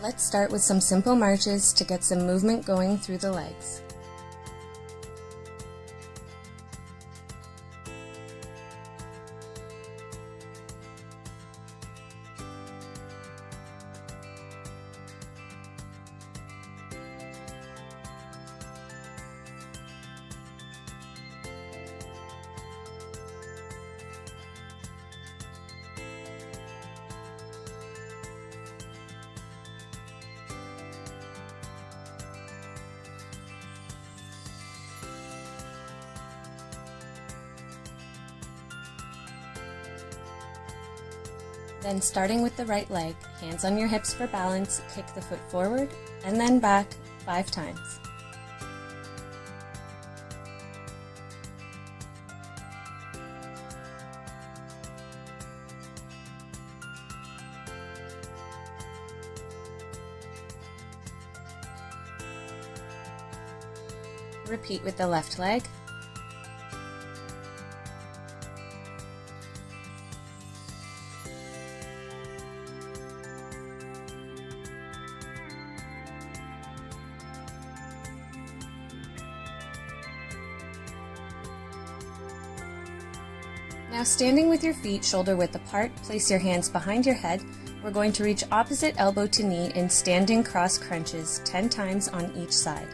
Let's start with some simple marches to get some movement going through the legs. Then starting with the right leg, hands on your hips for balance, kick the foot forward and then back 5 times. Repeat with the left leg. Now standing with your feet shoulder width apart, place your hands behind your head. We're going to reach opposite elbow to knee in standing cross crunches 10 times on each side.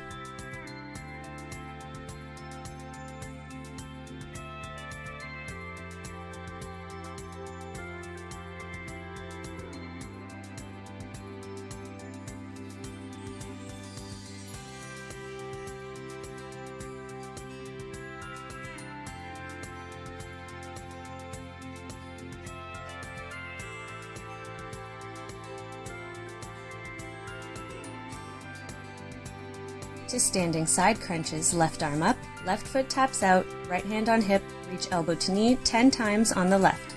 To standing side crunches, left arm up, left foot taps out, right hand on hip, reach elbow to knee 10 times on the left.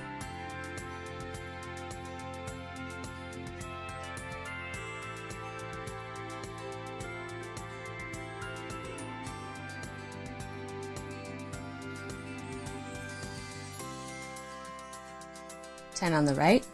Ten on the right.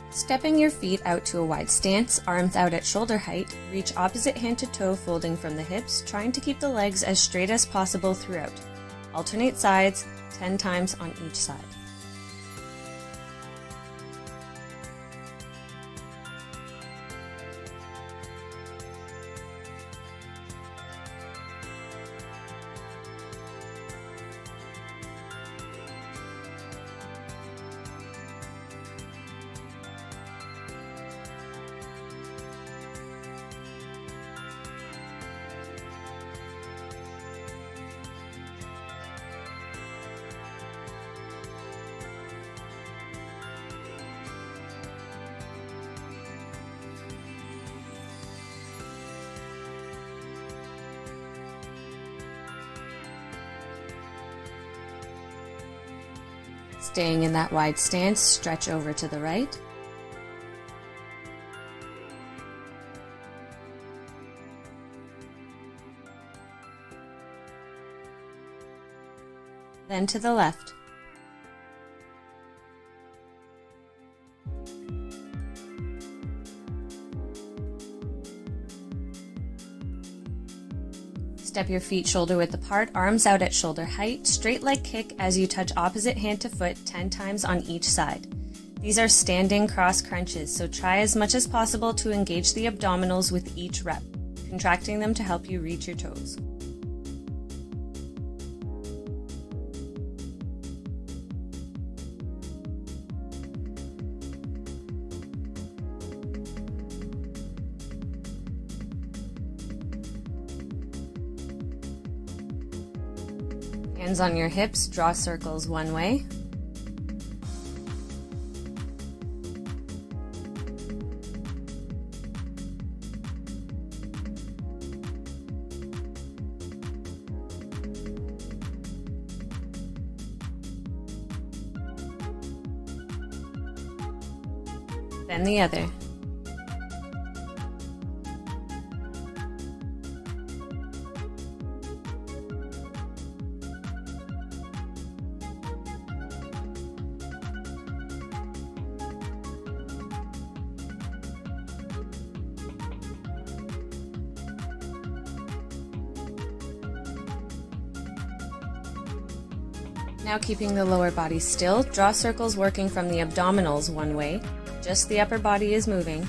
Stepping your feet out to a wide stance, arms out at shoulder height, reach opposite hand to toe folding from the hips, trying to keep the legs as straight as possible throughout. Alternate sides, 10 times on each side. Staying in that wide stance, stretch over to the right. Then to the left. Step your feet shoulder width apart, arms out at shoulder height, straight leg kick as you touch opposite hand to foot 10 times on each side. These are standing cross crunches, so try as much as possible to engage the abdominals with each rep, contracting them to help you reach your toes. Hands on your hips, draw circles one way. then the other. Now keeping the lower body still, draw circles working from the abdominals one way. Just the upper body is moving.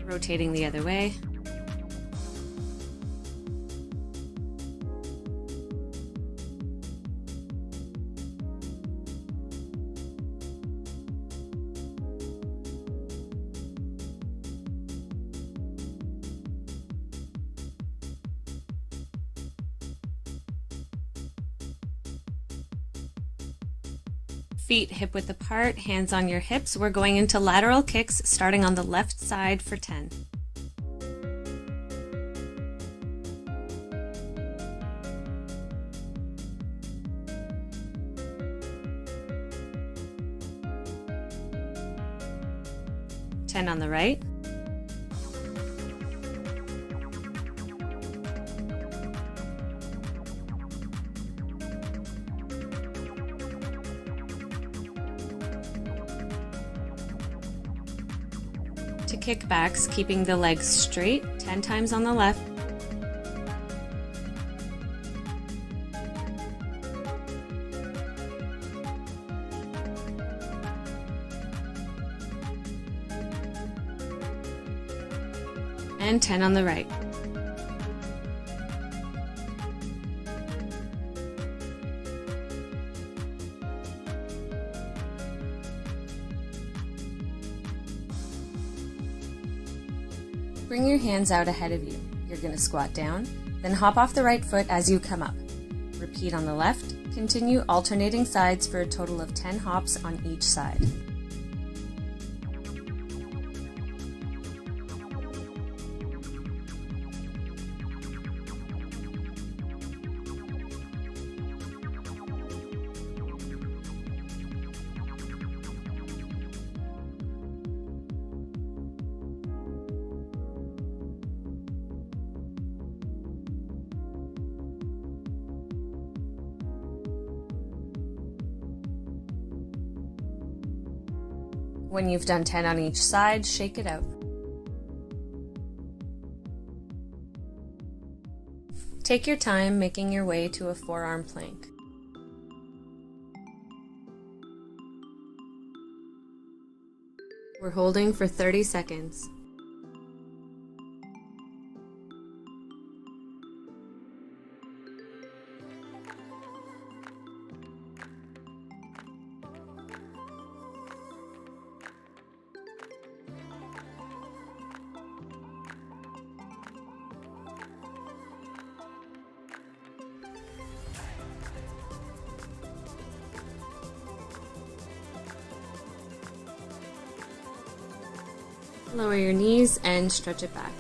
Rotating the other way. Feet hip-width apart, hands on your hips. We're going into lateral kicks, starting on the left side for 10. Ten on the right. To kickbacks, keeping the legs straight, 10 times on the left. And 10 on the right. Bring your hands out ahead of you. You're going to squat down, then hop off the right foot as you come up. Repeat on the left. Continue alternating sides for a total of 10 hops on each side. When you've done 10 on each side, shake it out. Take your time making your way to a forearm plank. We're holding for 30 seconds. Lower your knees and stretch it back.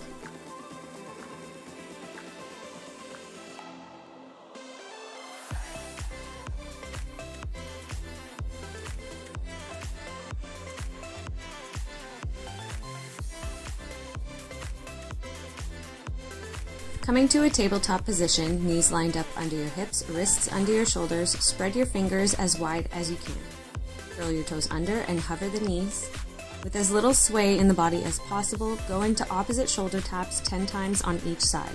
Coming to a tabletop position, knees lined up under your hips, wrists under your shoulders, spread your fingers as wide as you can. Curl your toes under and hover the knees. With as little sway in the body as possible, go into opposite shoulder taps 10 times on each side.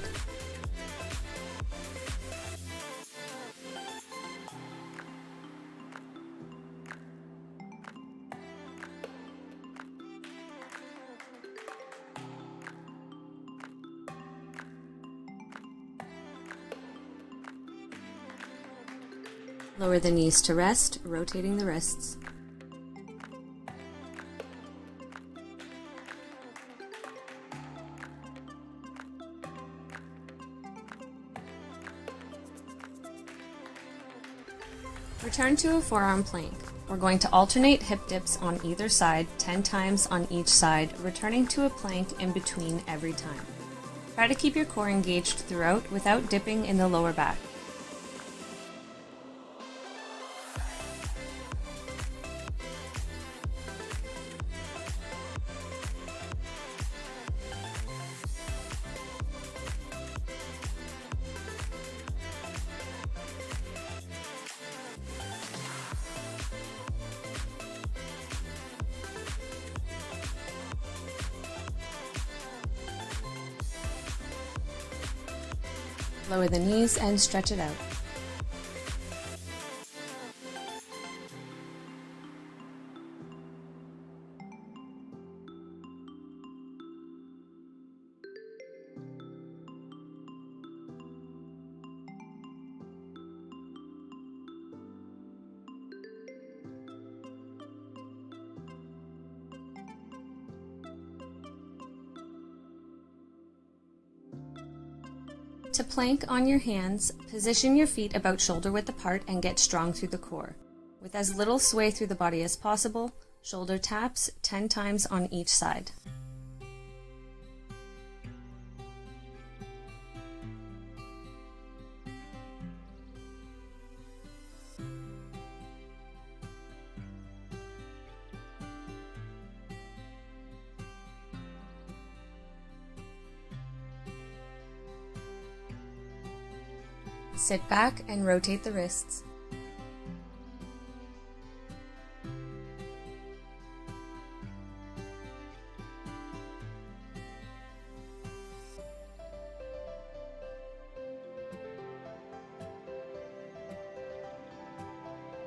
Lower the knees to rest, rotating the wrists. Return to a forearm plank. We're going to alternate hip dips on either side 10 times on each side, returning to a plank in between every time. Try to keep your core engaged throughout without dipping in the lower back. Lower the knees and stretch it out. To plank on your hands, position your feet about shoulder width apart and get strong through the core. With as little sway through the body as possible, shoulder taps 10 times on each side. Sit back and rotate the wrists.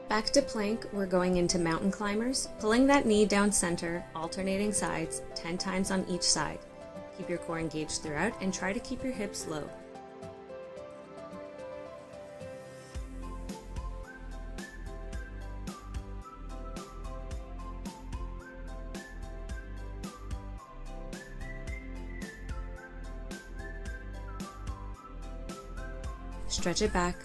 Back to plank, we're going into mountain climbers, pulling that knee down center, alternating sides, 10 times on each side. Keep your core engaged throughout and try to keep your hips low. Stretch it back.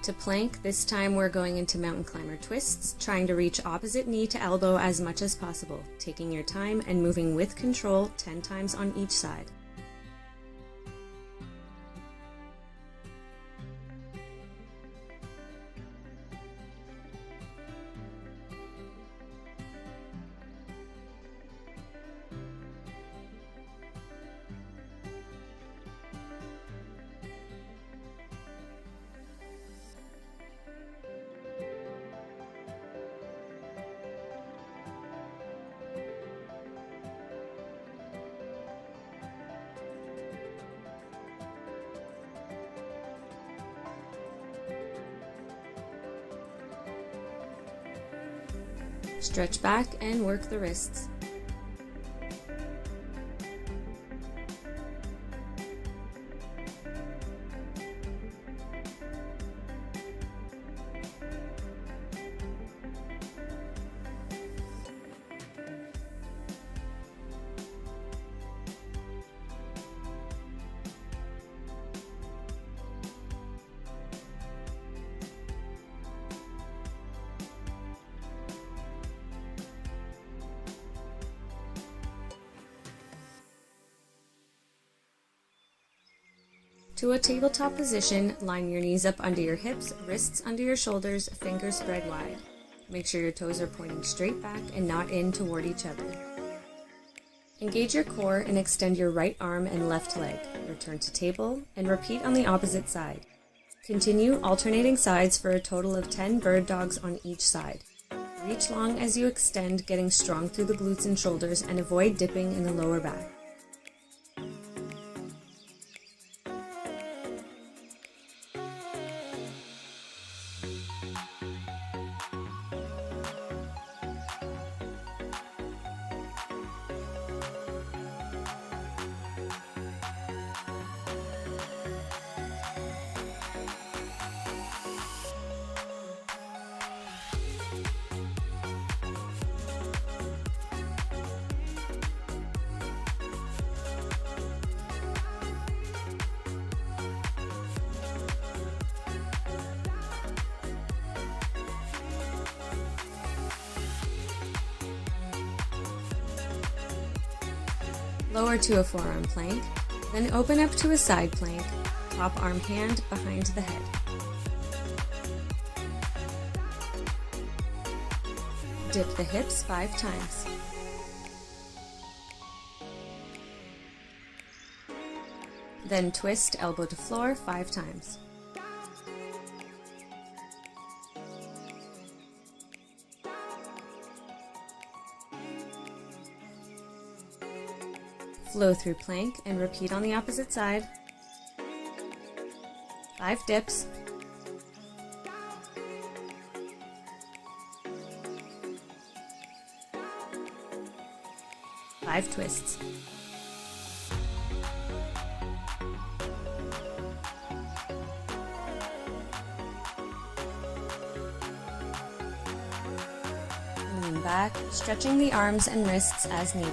To plank, this time we're going into mountain climber twists, trying to reach opposite knee to elbow as much as possible, taking your time and moving with control 10 times on each side. Stretch back and work the wrists. To a tabletop position, line your knees up under your hips, wrists under your shoulders, fingers spread wide. Make sure your toes are pointing straight back and not in toward each other. Engage your core and extend your right arm and left leg. Return to table and repeat on the opposite side. Continue alternating sides for a total of 10 bird dogs on each side. Reach long as you extend, getting strong through the glutes and shoulders, and avoid dipping in the lower back. Lower to a forearm plank, then open up to a side plank, top arm hand behind the head. Dip the hips 5 times. Then twist elbow to floor 5 times. Flow through plank and repeat on the opposite side. 5 dips. 5 twists. Lean back, stretching the arms and wrists as needed.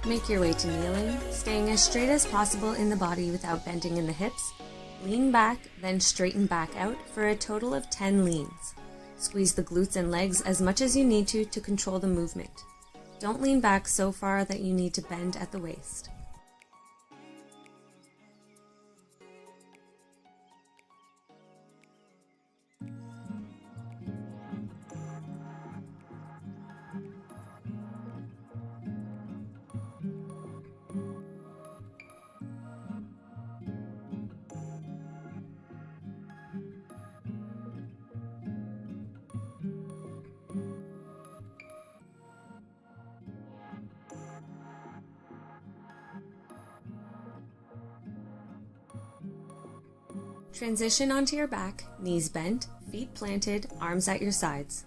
Make your way to kneeling, staying as straight as possible in the body without bending in the hips. Lean back, then straighten back out for a total of 10 leans. Squeeze the glutes and legs as much as you need to control the movement. Don't lean back so far that you need to bend at the waist. Transition onto your back, knees bent, feet planted, arms at your sides.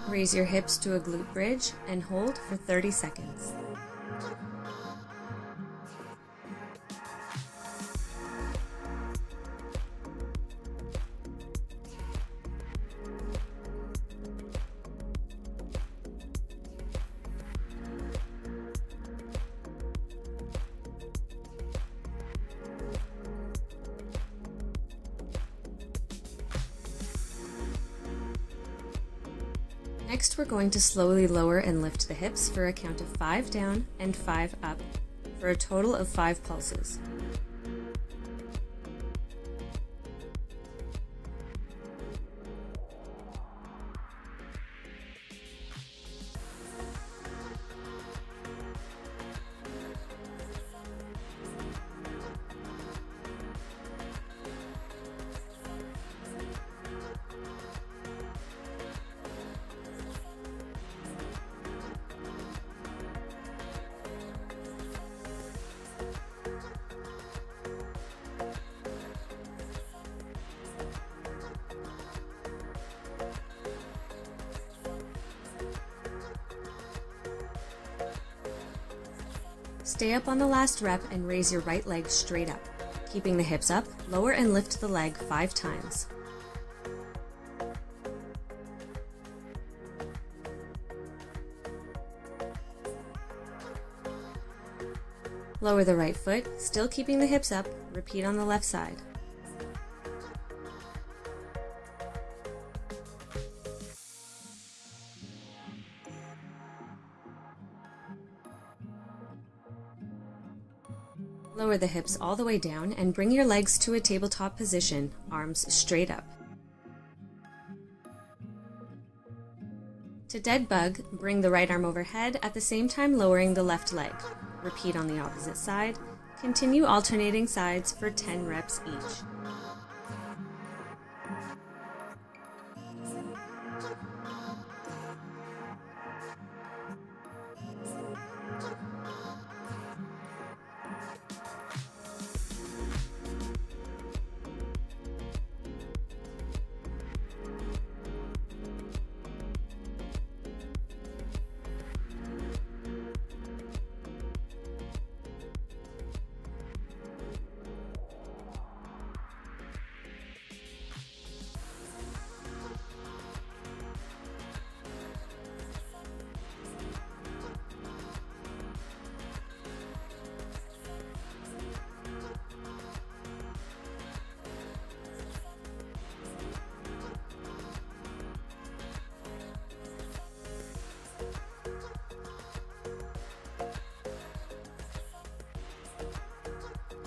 Raise your hips to a glute bridge and hold for 30 seconds. Next, we're going to slowly lower and lift the hips for a count of 5 down and 5 up for a total of 5 pulses. Stay up on the last rep and raise your right leg straight up. Keeping the hips up, lower and lift the leg 5 times. Lower the right foot, still keeping the hips up. Repeat on the left side. Lower the hips all the way down and bring your legs to a tabletop position, arms straight up. To dead bug, bring the right arm overhead at the same time lowering the left leg. Repeat on the opposite side. Continue alternating sides for 10 reps each.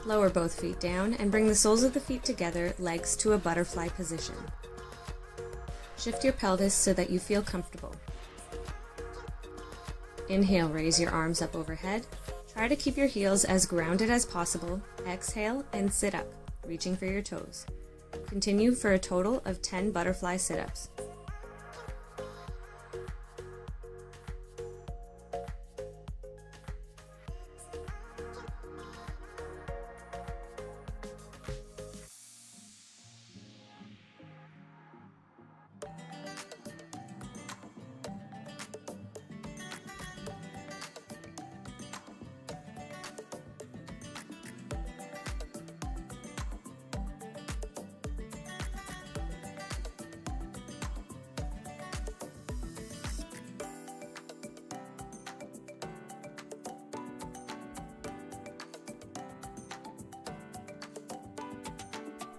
Lower both feet down and bring the soles of the feet together, legs to a butterfly position. Shift your pelvis so that you feel comfortable. Inhale, raise your arms up overhead. Try to keep your heels as grounded as possible. Exhale and sit up, reaching for your toes. Continue for a total of 10 butterfly sit-ups.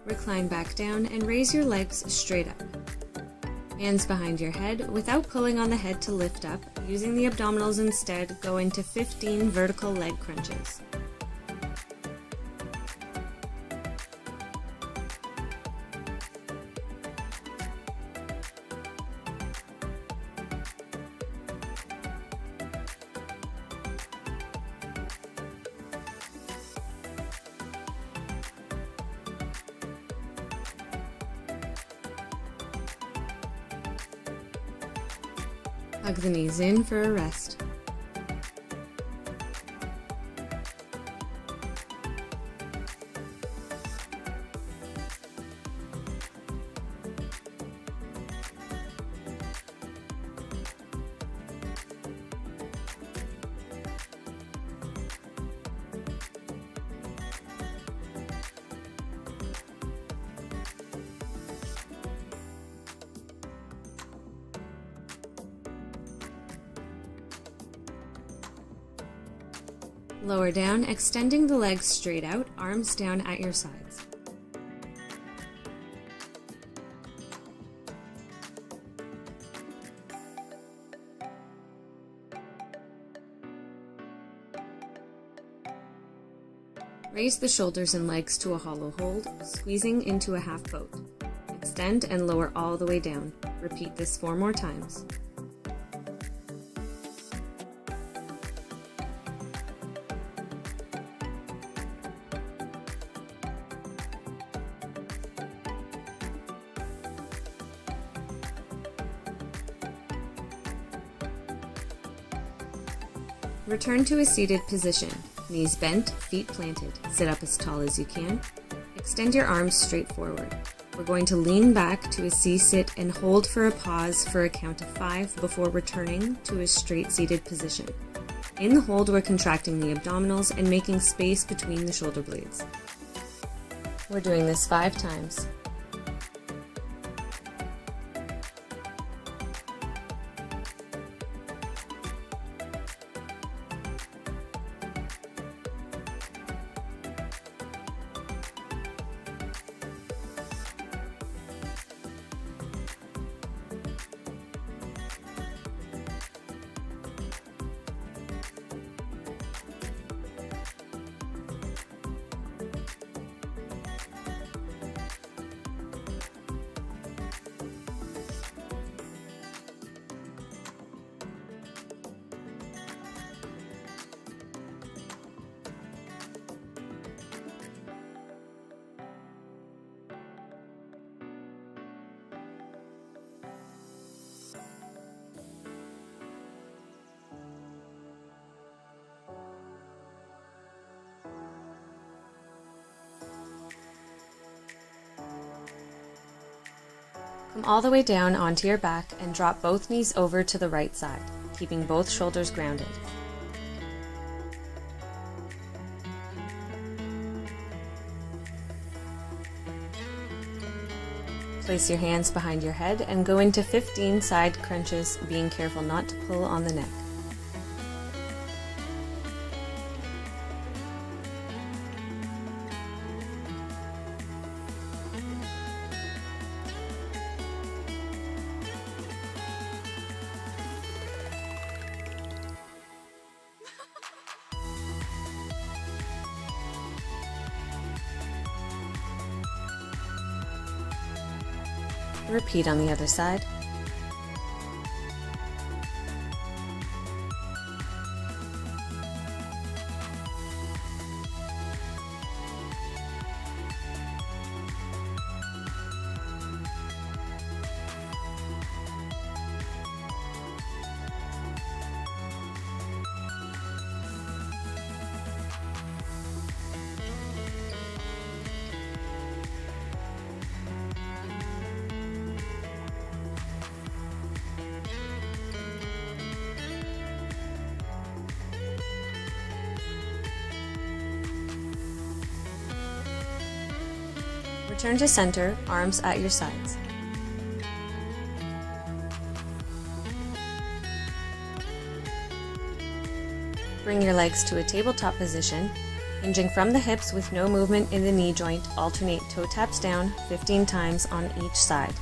Recline back down and raise your legs straight up. Hands behind your head without pulling on the head to lift up. Using the abdominals instead, go into 15 vertical leg crunches. Hug the knees in for a rest. Lower down, extending the legs straight out, arms down at your sides. Raise the shoulders and legs to a hollow hold, squeezing into a half boat. Extend and lower all the way down. Repeat this 4 more times. Return to a seated position, knees bent, feet planted. Sit up as tall as you can. Extend your arms straight forward. We're going to lean back to a C-sit and hold for a pause for a count of 5 before returning to a straight seated position. In the hold, we're contracting the abdominals and making space between the shoulder blades. We're doing this 5 times. Come all the way down onto your back and drop both knees over to the right side, keeping both shoulders grounded. Place your hands behind your head and go into 15 side crunches, being careful not to pull on the neck. Repeat on the other side. Return to center, arms at your sides. Bring your legs to a tabletop position, hinging from the hips with no movement in the knee joint. Alternate toe taps down 15 times on each side.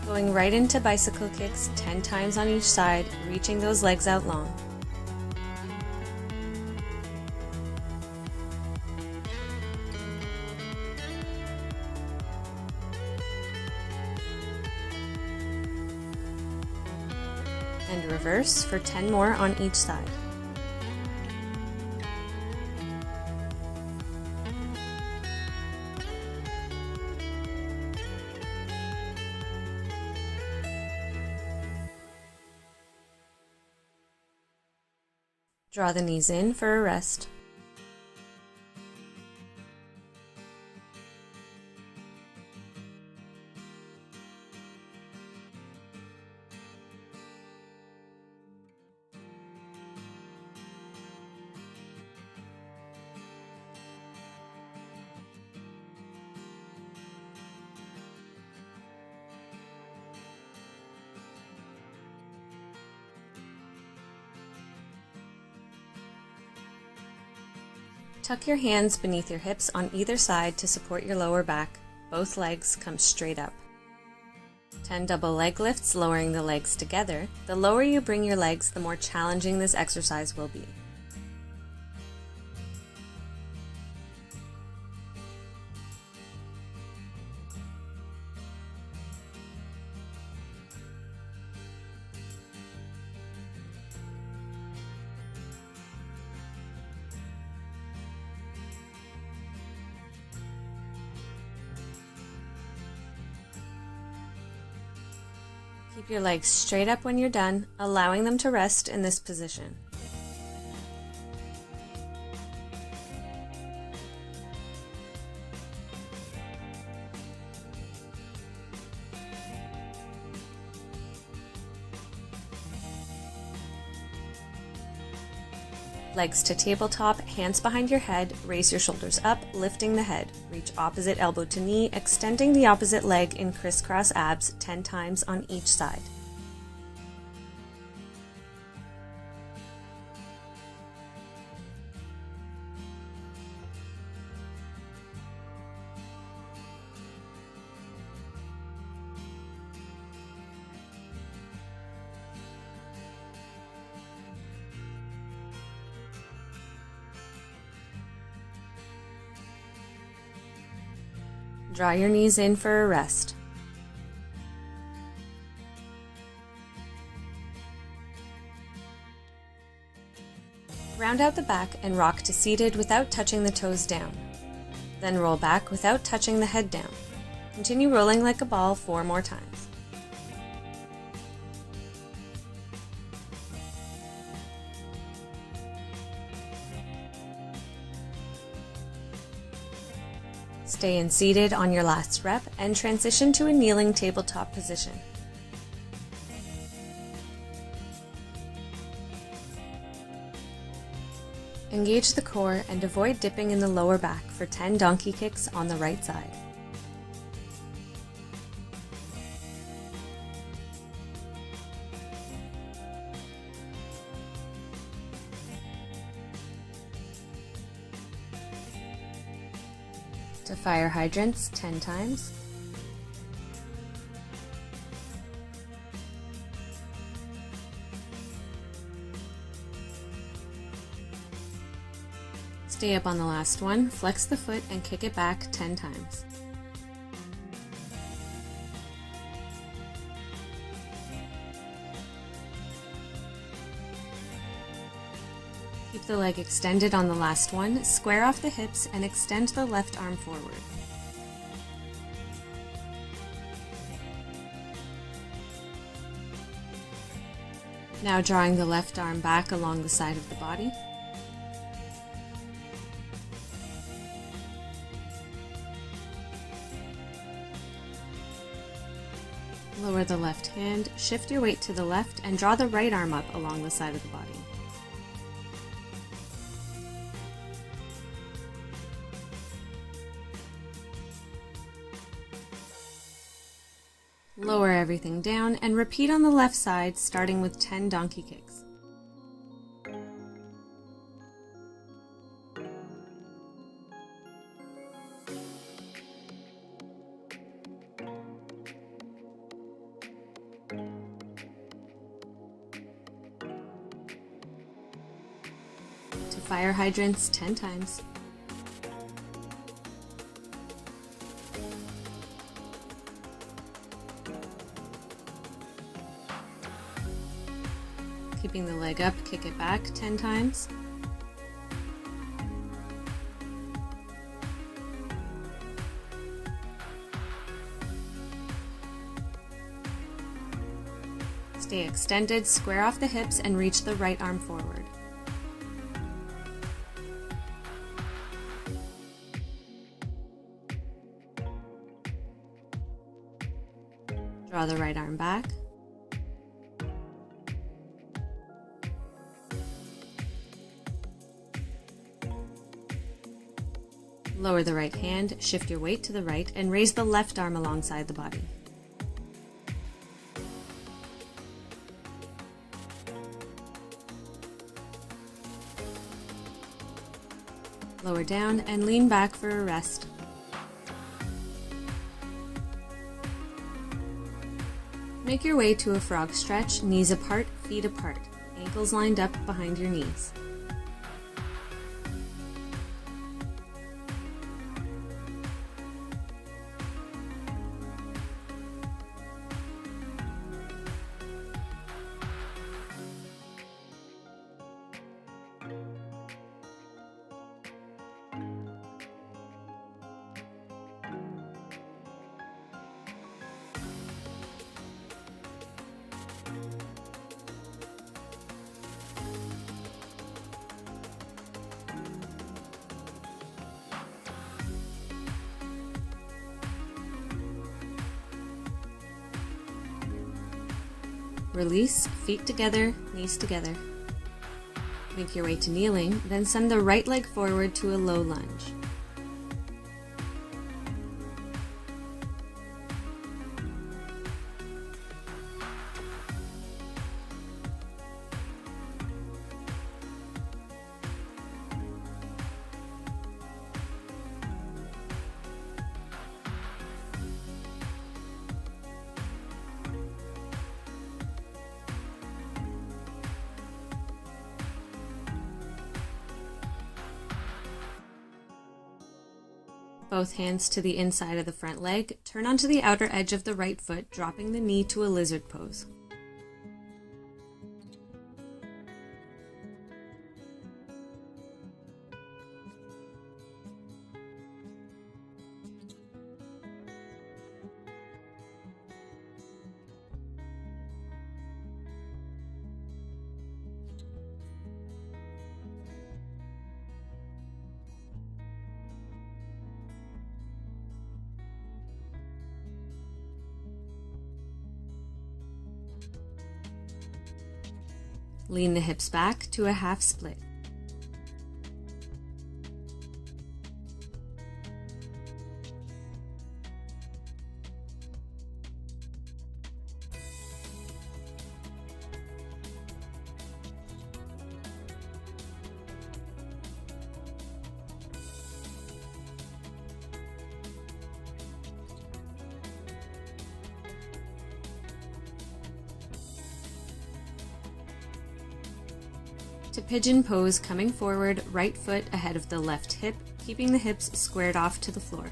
Going right into bicycle kicks 10 times on each side, reaching those legs out long. And reverse for 10 more on each side. Draw the knees in for a rest. Tuck your hands beneath your hips on either side to support your lower back. Both legs come straight up. 10 double leg lifts, lowering the legs together. The lower you bring your legs, the more challenging this exercise will be. Keep your legs straight up when you're done, allowing them to rest in this position. Legs to tabletop, hands behind your head, raise your shoulders up, lifting the head. Reach opposite elbow to knee, extending the opposite leg in crisscross abs 10 times on each side. Draw your knees in for a rest. Round out the back and rock to seated without touching the toes down. Then roll back without touching the head down. Continue rolling like a ball 4 more times. Stay in seated on your last rep and transition to a kneeling tabletop position. Engage the core and avoid dipping in the lower back for 10 donkey kicks on the right side. To fire hydrants 10 times. Stay up on the last one, flex the foot and kick it back 10 times. Keep the leg extended on the last one, square off the hips and extend the left arm forward. Now drawing the left arm back along the side of the body. Lower the left hand, shift your weight to the left and draw the right arm up along the side of the body. Lower everything down and repeat on the left side, starting with 10 donkey kicks. To fire hydrants 10 times. Keeping the leg up, kick it back 10 times. Stay extended, square off the hips and reach the right arm forward. Draw the right arm back. Lower the right hand, shift your weight to the right, and raise the left arm alongside the body. Lower down and lean back for a rest. Make your way to a frog stretch, knees apart, feet apart, ankles lined up behind your knees. Release, feet together, knees together. Make your way to kneeling, then send the right leg forward to a low lunge. Both hands to the inside of the front leg, turn onto the outer edge of the right foot, dropping the knee to a lizard pose. Lean the hips back to a half split. To pigeon pose, coming forward, right foot ahead of the left hip, keeping the hips squared off to the floor.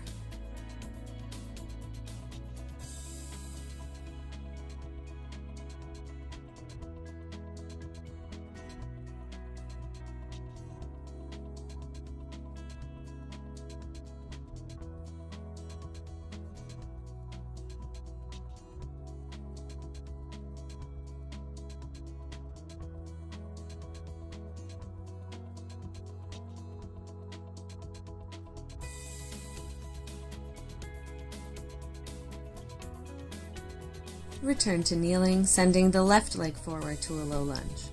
Return to kneeling, sending the left leg forward to a low lunge.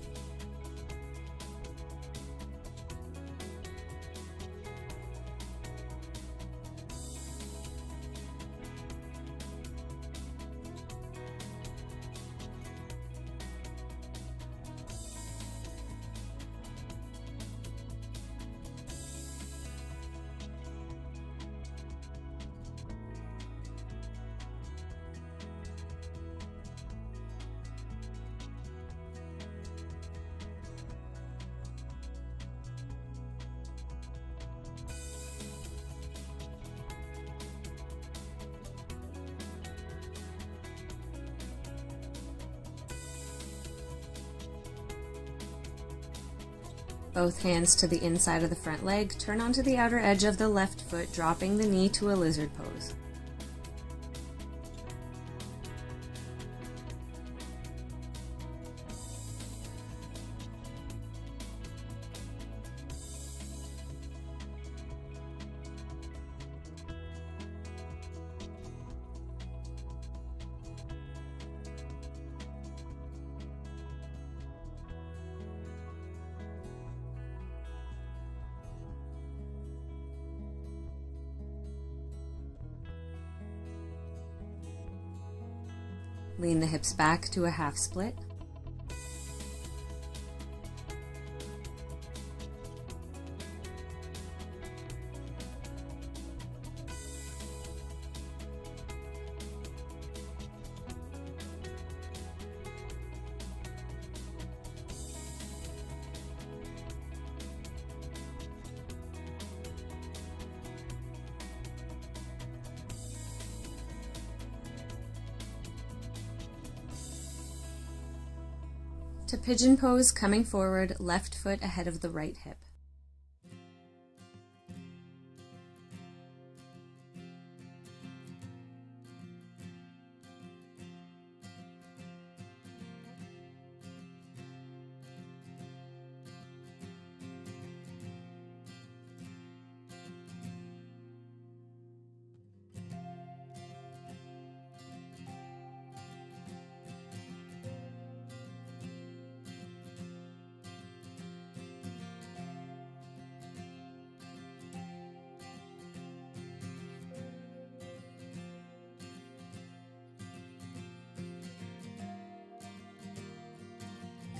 Both hands to the inside of the front leg, turn onto the outer edge of the left foot, dropping the knee to a lizard pose. Lean the hips back to a half split. To pigeon pose, coming forward, left foot ahead of the right hip.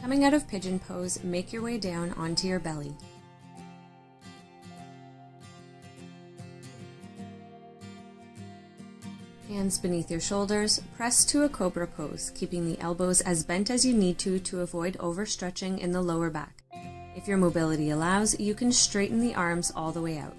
Coming out of pigeon pose, make your way down onto your belly. Hands beneath your shoulders, press to a cobra pose, keeping the elbows as bent as you need to avoid overstretching in the lower back. If your mobility allows, you can straighten the arms all the way out.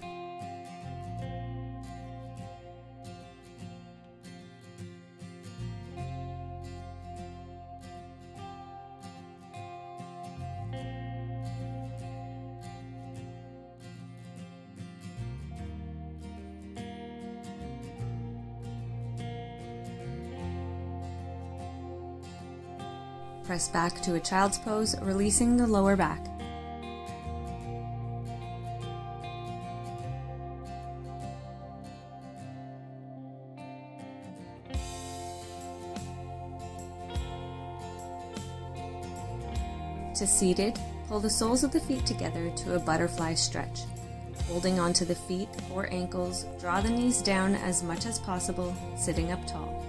Press back to a child's pose, releasing the lower back. To seated, pull the soles of the feet together to a butterfly stretch. Holding onto the feet or ankles, draw the knees down as much as possible, sitting up tall.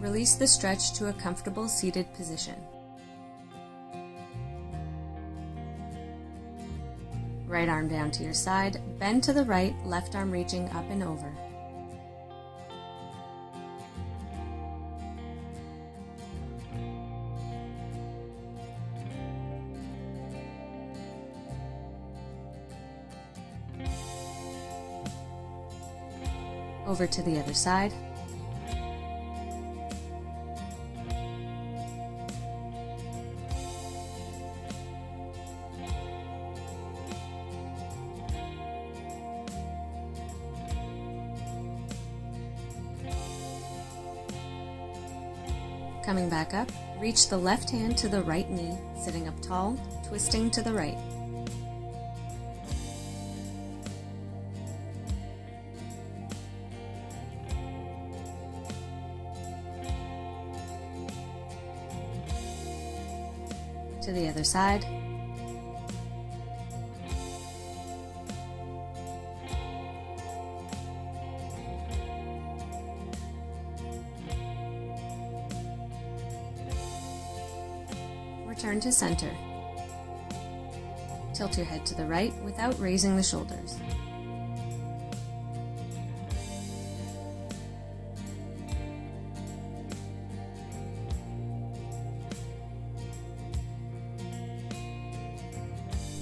Release the stretch to a comfortable seated position. Right arm down to your side, bend to the right, left arm reaching up and over. Over to the other side. Coming back up, reach the left hand to the right knee, sitting up tall, twisting to the right. To the other side. Return to center. Tilt your head to the right without raising the shoulders.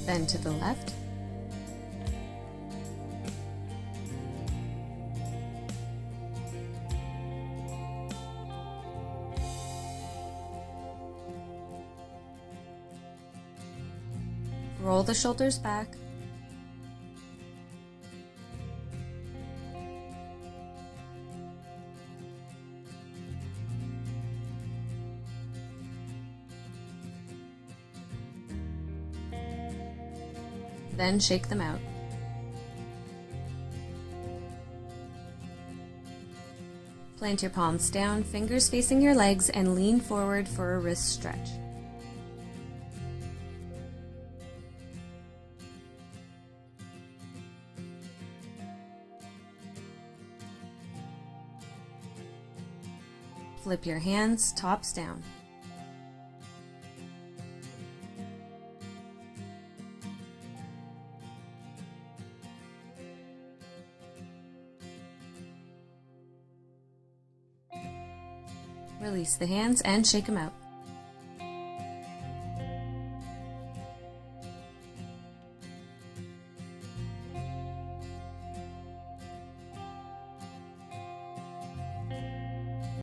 Bend to the left. Roll the shoulders back. Then shake them out. Plant your palms down, fingers facing your legs, and lean forward for a wrist stretch. Flip your hands, tops down. Release the hands and shake them out.